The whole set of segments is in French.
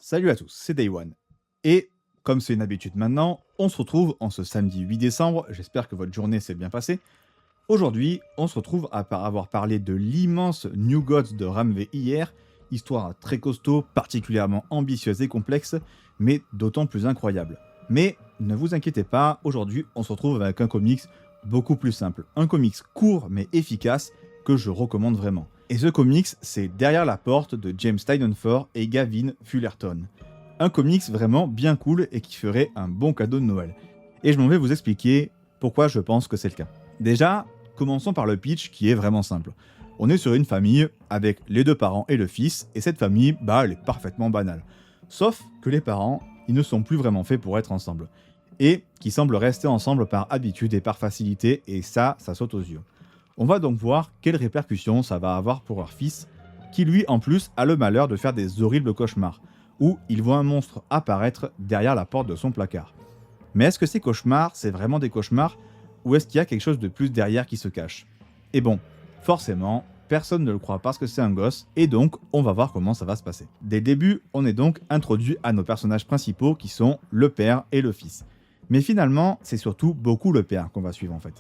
Salut à tous, c'est Day One. Et comme c'est une habitude maintenant, on se retrouve en ce samedi 8 décembre, j'espère que votre journée s'est bien passée. Aujourd'hui, on se retrouve après avoir parlé de l'immense New Gods de Ramvé hier, histoire très costaud, particulièrement ambitieuse et complexe, mais d'autant plus incroyable. Mais ne vous inquiétez pas, aujourd'hui on se retrouve avec un comics beaucoup plus simple. Un comics court mais efficace que je recommande vraiment. Et ce comics, c'est Derrière la porte de James Tynion Ford et Gavin Fullerton. Un comics vraiment bien cool et qui ferait un bon cadeau de Noël. Et je m'en vais vous expliquer pourquoi je pense que c'est le cas. Déjà, commençons par le pitch qui est vraiment simple. On est sur une famille avec les deux parents et le fils, et cette famille, elle est parfaitement banale. Sauf que les parents, ils ne sont plus vraiment faits pour être ensemble. Et qui semblent rester ensemble par habitude et par facilité, et ça saute aux yeux. On va donc voir quelles répercussions ça va avoir pour leur fils, qui lui en plus a le malheur de faire des horribles cauchemars, où il voit un monstre apparaître derrière la porte de son placard. Mais est-ce que ces cauchemars, c'est vraiment des cauchemars, ou est-ce qu'il y a quelque chose de plus derrière qui se cache? Et bon, forcément, personne ne le croit parce que c'est un gosse, et donc on va voir comment ça va se passer. Dès le début, on est donc introduit à nos personnages principaux qui sont le père et le fils. Mais finalement, c'est surtout beaucoup le père qu'on va suivre en fait.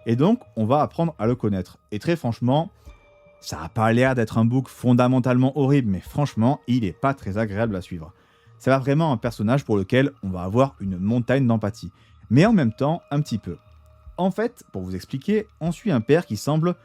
Et donc, on va apprendre à le connaître. Et très franchement, ça n'a pas l'air d'être un book fondamentalement horrible, mais franchement, il n'est pas très agréable à suivre. C'est pas vraiment un personnage pour lequel on va avoir une montagne d'empathie, mais en même temps, un petit peu. En fait, pour vous expliquer, on suit un père qui semble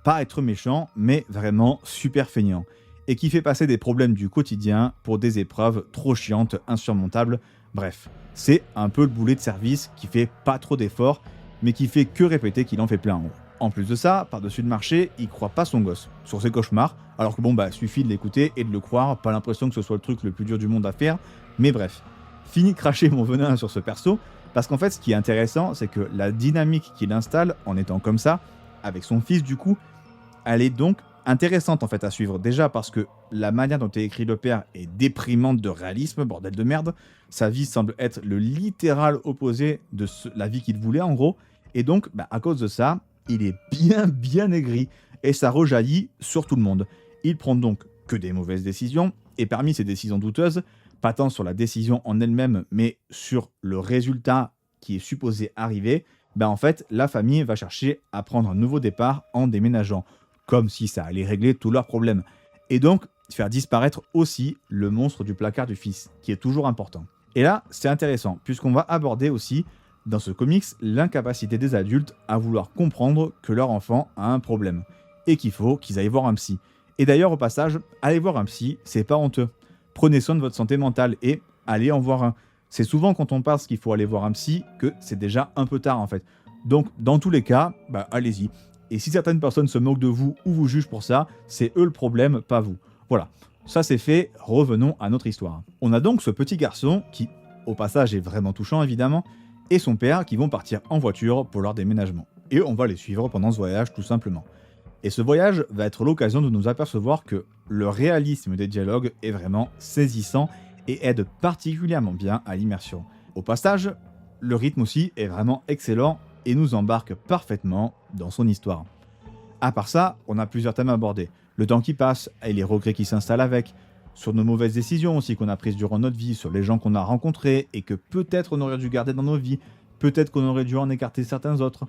pas être méchant, mais vraiment super feignant, et qui fait passer des problèmes du quotidien pour des épreuves trop chiantes, insurmontables. Bref, c'est un peu le boulet de service qui fait pas trop d'efforts, mais qui fait que répéter qu'il en fait plein en haut. En plus de ça, par-dessus le marché, il croit pas son gosse sur ses cauchemars, alors que suffit de l'écouter et de le croire, pas l'impression que ce soit le truc le plus dur du monde à faire, mais bref. Fini de cracher mon venin sur ce perso, parce qu'en fait ce qui est intéressant, c'est que la dynamique qu'il installe en étant comme ça, avec son fils du coup, elle est donc intéressante en fait à suivre. Déjà parce que la manière dont est écrit le père est déprimante de réalisme, bordel de merde. Sa vie semble être le littéral opposé de la vie qu'il voulait en gros. Et donc, à cause de ça, il est bien aigri. Et ça rejaillit sur tout le monde. Il prend donc que des mauvaises décisions. Et parmi ces décisions douteuses, pas tant sur la décision en elle-même, mais sur le résultat qui est supposé arriver, en fait, la famille va chercher à prendre un nouveau départ en déménageant. Comme si ça allait régler tous leurs problèmes. Et donc, faire disparaître aussi le monstre du placard du fils, qui est toujours important. Et là, c'est intéressant, puisqu'on va aborder aussi, dans ce comics, l'incapacité des adultes à vouloir comprendre que leur enfant a un problème, et qu'il faut qu'ils aillent voir un psy. Et d'ailleurs, au passage, aller voir un psy, c'est pas honteux. Prenez soin de votre santé mentale et allez en voir un. C'est souvent quand on pense qu'il faut aller voir un psy que c'est déjà un peu tard en fait. Donc, dans tous les cas, allez-y. Et si certaines personnes se moquent de vous ou vous jugent pour ça, c'est eux le problème, pas vous. Voilà, ça c'est fait, revenons à notre histoire. On a donc ce petit garçon qui, au passage, est vraiment touchant évidemment, et son père qui vont partir en voiture pour leur déménagement. Et on va les suivre pendant ce voyage tout simplement. Et ce voyage va être l'occasion de nous apercevoir que le réalisme des dialogues est vraiment saisissant et aide particulièrement bien à l'immersion. Au passage, le rythme aussi est vraiment excellent et nous embarque parfaitement dans son histoire. À part ça, on a plusieurs thèmes abordés. Le temps qui passe et les regrets qui s'installent avec, sur nos mauvaises décisions aussi qu'on a prises durant notre vie, sur les gens qu'on a rencontrés et que peut-être on aurait dû garder dans nos vies, peut-être qu'on aurait dû en écarter certains autres.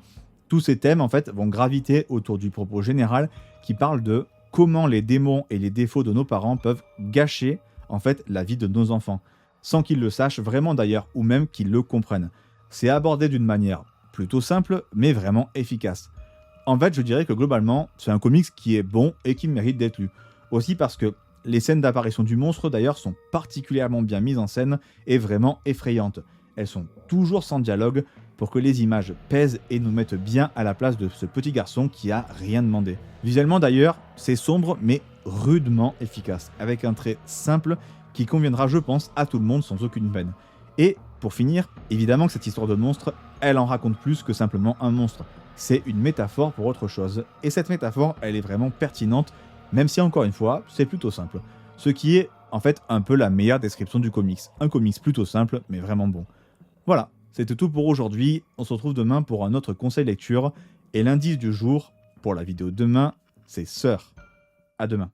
Tous ces thèmes en fait vont graviter autour du propos général qui parle de comment les démons et les défauts de nos parents peuvent gâcher en fait la vie de nos enfants, sans qu'ils le sachent vraiment d'ailleurs ou même qu'ils le comprennent. C'est abordé d'une manière plutôt simple, mais vraiment efficace. En fait, je dirais que globalement, c'est un comics qui est bon et qui mérite d'être lu. Aussi parce que les scènes d'apparition du monstre, d'ailleurs, sont particulièrement bien mises en scène et vraiment effrayantes. Elles sont toujours sans dialogue pour que les images pèsent et nous mettent bien à la place de ce petit garçon qui a rien demandé. Visuellement d'ailleurs, c'est sombre mais rudement efficace, avec un trait simple qui conviendra, je pense, à tout le monde sans aucune peine. Et pour finir, évidemment que cette histoire de monstre, elle en raconte plus que simplement un monstre. C'est une métaphore pour autre chose. Et cette métaphore, elle est vraiment pertinente, même si encore une fois, c'est plutôt simple. Ce qui est en fait un peu la meilleure description du comics. Un comics plutôt simple, mais vraiment bon. Voilà, c'était tout pour aujourd'hui. On se retrouve demain pour un autre conseil lecture. Et l'indice du jour, pour la vidéo de demain, c'est Sœur. À demain.